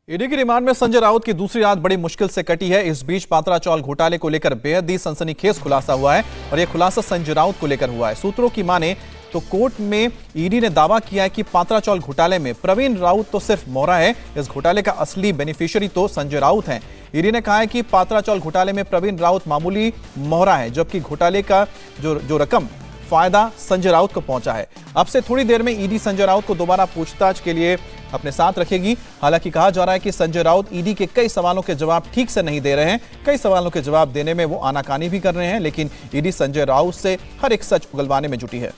ED की remand में संजय राउत की दूसरी रात बड़ी मुश्किल से कटी है। इस बीच पात्रा चौल घोटाले को लेकर बेहद ही सनसनीखेज खुलासा हुआ है और यह खुलासा संजय राउत को लेकर हुआ है। सूत्रों की माने तो कोर्ट में ईडी ने दावा किया है कि पात्रा चौल घोटाले में प्रवीण राउत तो सिर्फ मोहरा है, इस घोटाले का असली बेनिफिशियरी तो संजय राउत हैं। ईडी ने कहा है कि पात्रा चौल घोटाले में प्रवीण राउत मामूली मोहरा है, जबकि घोटाले का जो रकम फायदा संजय राउत को पहुंचा है। अब से थोड़ी देर में ईडी संजय राउत को दोबारा पूछताछ के लिए अपने साथ रखेगी। हालांकि कहा जा रहा है कि संजय राउत ईडी के कई सवालों के जवाब ठीक से नहीं दे रहे हैं, कई सवालों के जवाब देने में वो आनाकानी भी कर रहे हैं, लेकिन ईडी संजय राउत से हर एक सच उगलवाने में जुटी है।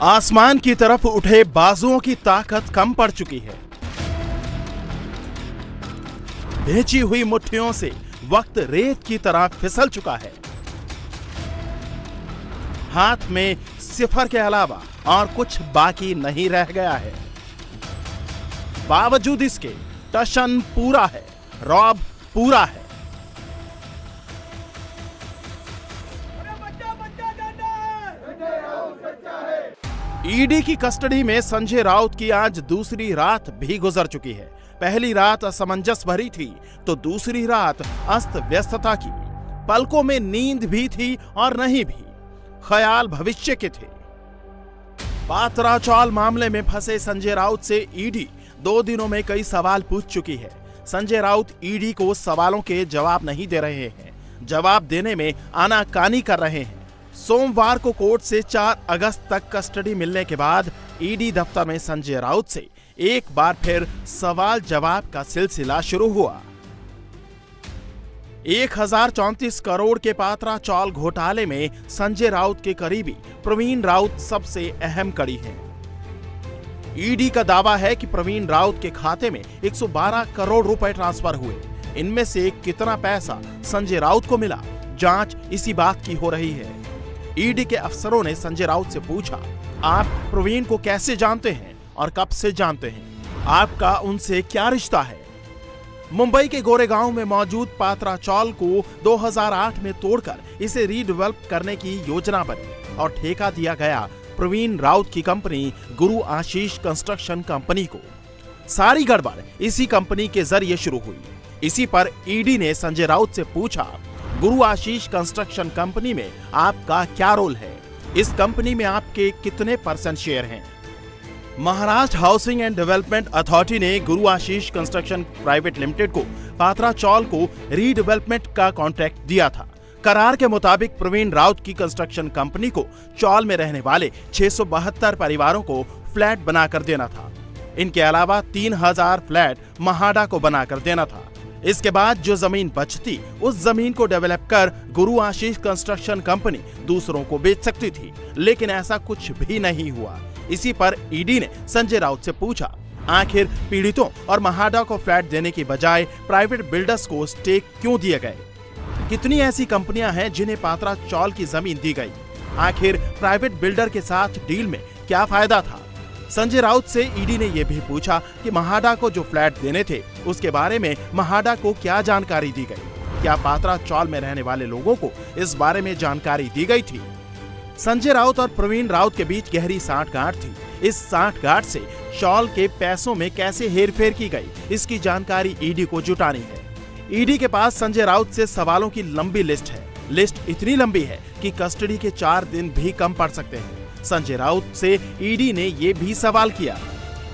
आसमान की तरफ उठे बाजुओं की ताकत कम पड़ चुकी है। भेजी हुई मुट्ठियों से वक्त रेत की तरह फिसल चुका है। हाथ में सिफर के अलावा और कुछ बाकी नहीं रह गया है। बावजूद इसके टशन पूरा है, रौब पूरा है। ईडी की कस्टडी में संजय राउत की आज दूसरी रात भी गुजर चुकी है। पहली रात असमंजस भरी थी तो दूसरी रात अस्त व्यस्तता की। पलकों में नींद भी थी और नहीं भी, ख्याल भविष्य के थे। पात्रा चौल मामले में फंसे संजय राउत से ईडी 2 दिनों में कई सवाल पूछ चुकी है। संजय राउत ईडी को सवालों के जवाब नहीं दे रहे हैं, जवाब देने में आनाकानी कर रहे हैं। सोमवार को कोर्ट से 4 अगस्त तक कस्टडी मिलने के बाद ईडी दफ्तर में संजय राउत से एक बार फिर सवाल जवाब का सिलसिला शुरू हुआ। 1034 करोड़ के पात्रा चौल घोटाले में संजय राउत के करीबी प्रवीण राउत सबसे अहम कड़ी है। ईडी का दावा है कि प्रवीण राउत के खाते में 112 करोड़ रुपए ट्रांसफर हुए। इनमें से कितना पैसा संजय राउत को मिला, जांच इसी बात की हो रही है। ईडी के अफसरों ने संजय राउत से पूछा, आप प्रवीण को कैसे जानते हैं और कब से जानते हैं? आपका उनसे क्या रिश्ता है? मुंबई के गोरेगांव में मौजूद पात्रा चौल को 2008 में तोड़कर इसे रीडेवलप करने की योजना बनी और ठेका दिया गया प्रवीण राउत की कंपनी गुरु आशीष कंस्ट्रक्शन कंपनी को। सारी गड़बड़ इसी कंपनी के जरिए शुरू हुई। इसी पर ईडी ने संजय राउत से पूछा, गुरु आशीष कंस्ट्रक्शन कंपनी में आपका क्या रोल है? इस कंपनी में आपके कितने % शेयर हैं? Maharashtra housing and development authority ने गुरु आशीष कंस्ट्रक्शन प्राइवेट लिमिटेड को पात्रा चौल को रीडेवलपमेंट का कॉन्ट्रैक्ट दिया था। करार के मुताबिक प्रवीण राउत की कंस्ट्रक्शन कंपनी को चौल में रहने वाले 672 परिवारों को फ्लैट बनाकर देना था। इनके अलावा 3000 फ्लैट महाडा को बनाकर देना था। इसके बाद जो जमीन बचती उस जमीन को डेवलप कर गुरु आशीष कंस्ट्रक्शन कंपनी दूसरों को बेच सकती थी, लेकिन ऐसा कुछ भी नहीं हुआ। इसी पर ईडी ने संजय राउत से पूछा, आखिर पीड़ितों और महाडा को फ्लैट देने की बजाय प्राइवेट बिल्डर्स को स्टेक क्यों दिए गए? कितनी ऐसी कंपनियां हैं जिन्हें पात्रा चौल की जमीन दी गई? आखिर प्राइवेट बिल्डर के साथ डील में क्या फायदा था? संजय राउत से ईडी ने यह भी पूछा कि महाडा को जो फ्लैट देने थे उसके बारे में महाडा को क्या जानकारी दी गई? क्या पात्रा चौल में रहने वाले लोगों को इस बारे में जानकारी दी गई थी? संजय राउत और प्रवीण राउत के बीच गहरी सांठगांठ थी। इस सांठगांठ से चौल के पैसों में कैसे हेरफेर की गई, इसकी जानकारी ईडी को जुटानी है। ईडी के पास संजय राउत से सवालों की लंबी लिस्ट है। लिस्ट इतनी लंबी है कि कस्टडी के 4 दिन भी कम पड़ सकते हैं। संजय राउत से ईडी ने यह भी सवाल किया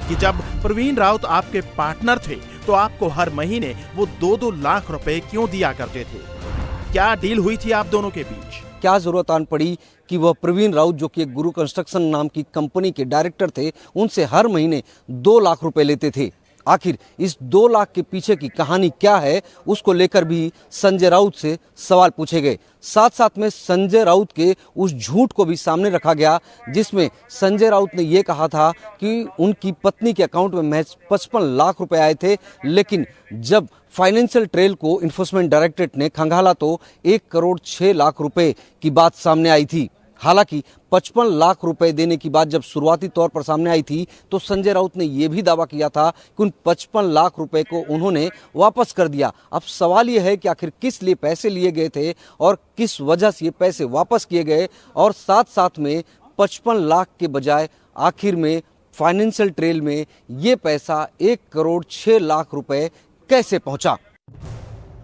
कि जब प्रवीण राउत आपके पार्टनर थे तो आपको हर महीने वो 2-2 लाख रुपए क्यों दिया करते थे? क्या डील हुई थी आप दोनों के बीच? क्या जरूरत आन पड़ी कि वह प्रवीण राउत जो कि गुरु कंस्ट्रक्शन नाम की कंपनी के डायरेक्टर थे, उनसे हर महीने 2 लाख रुपए लेते थे? आखिर इस 2 लाख के पीछे की कहानी क्या है, उसको लेकर भी संजय राउत से सवाल पूछे गए। साथ साथ में संजय राउत के उस झूठ को भी सामने रखा गया जिसमें संजय राउत ने यह कहा था कि उनकी पत्नी के अकाउंट में महज 55 लाख रुपए आए थे, लेकिन जब फाइनेंशियल ट्रेल को इन्फोर्समेंट डायरेक्टरेट ने खंगाला तो 1 करोड़ 6 लाख रुपए की बात सामने आई थी। हालांकि 55 लाख रुपए देने की बात जब शुरुआती तौर पर सामने आई थी तो संजय राउत ने यह भी दावा किया था कि उन 55 लाख रुपए को उन्होंने वापस कर दिया। अब सवाल यह है कि आखिर किस लिए पैसे लिए गए थे और किस वजह से ये पैसे वापस किए गए, और साथ साथ में 55 लाख के बजाय आखिर में फाइनेंशियल ट्रेल में ये पैसा 1 करोड़ 6 लाख रुपए कैसे पहुंचा।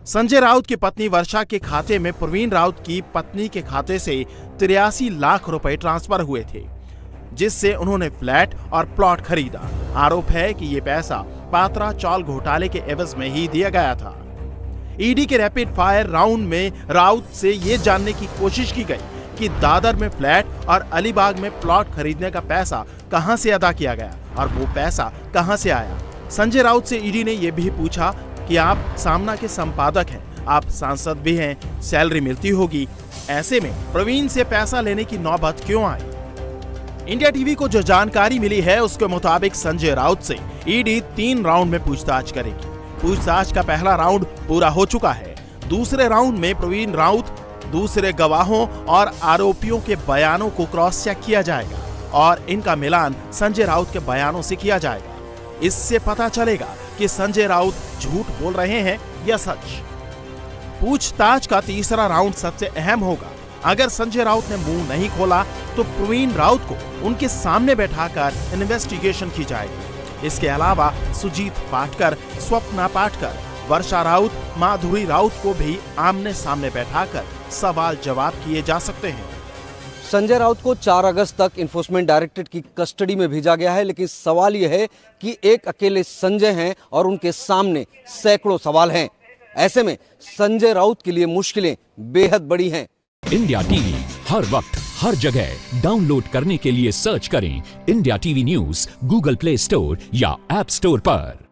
संजय राउत की पत्नी वर्षा के खाते में प्रवीण राउत की पत्नी के खाते से 83 लाख रुपए ट्रांसफर हुए थे, जिससे उन्होंने फ्लैट और प्लॉट खरीदा। आरोप है कि ये पैसा पात्रा चौल घोटाले के एवज में ही दिया गया था। ईडी के रैपिड फायर राउंड में राउत से ये जानने की कोशिश की गई कि दादर में फ्लैट और अलीबाग में प्लॉट खरीदने का पैसा कहां से अदा किया गया और वो पैसा कहां से आया। संजय राउत से ईडी ने यह भी पूछा कि आप सामना के संपादक हैं, आप सांसद भी हैं, सैलरी मिलती होगी, ऐसे में प्रवीण से पैसा लेने की नौबत क्यों आई। इंडिया टीवी को जो जानकारी मिली है उसके मुताबिक संजय राउत से ईडी 3 राउंड में पूछताछ करेगी। पूछताछ का पहला राउंड पूरा हो चुका है। दूसरे राउंड में प्रवीण राउत दूसरे गवाहों और आरोपियों के बयानों को क्रॉस चेक किया जाएगा और इनका मिलान संजय राउत के बयानों से किया जाएगा। इससे पता चलेगा कि संजय राउत झूठ बोल रहे हैं या सच। पूछताछ का तीसरा राउंड सबसे अहम होगा। अगर संजय राउत ने मुंह नहीं खोला तो प्रवीण राउत को उनके सामने बैठाकर इन्वेस्टिगेशन की जाएगी। इसके अलावा सुजीत पाटकर, स्वप्ना पाटकर, वर्षा राउत, माधुरी राउत को भी आमने सामने बैठाकर सवाल जवाब किए जा सकते हैं। संजय राउत को 4 अगस्त तक इन्फोर्समेंट डायरेक्टरेट की कस्टडी में भेजा गया है, लेकिन सवाल यह है कि एक अकेले संजय हैं और उनके सामने सैकड़ों सवाल हैं। ऐसे में संजय राउत के लिए मुश्किलें बेहद बड़ी हैं। इंडिया टीवी हर वक्त हर जगह डाउनलोड करने के लिए सर्च करें India TV news Google play store या ऐप स्टोर पर।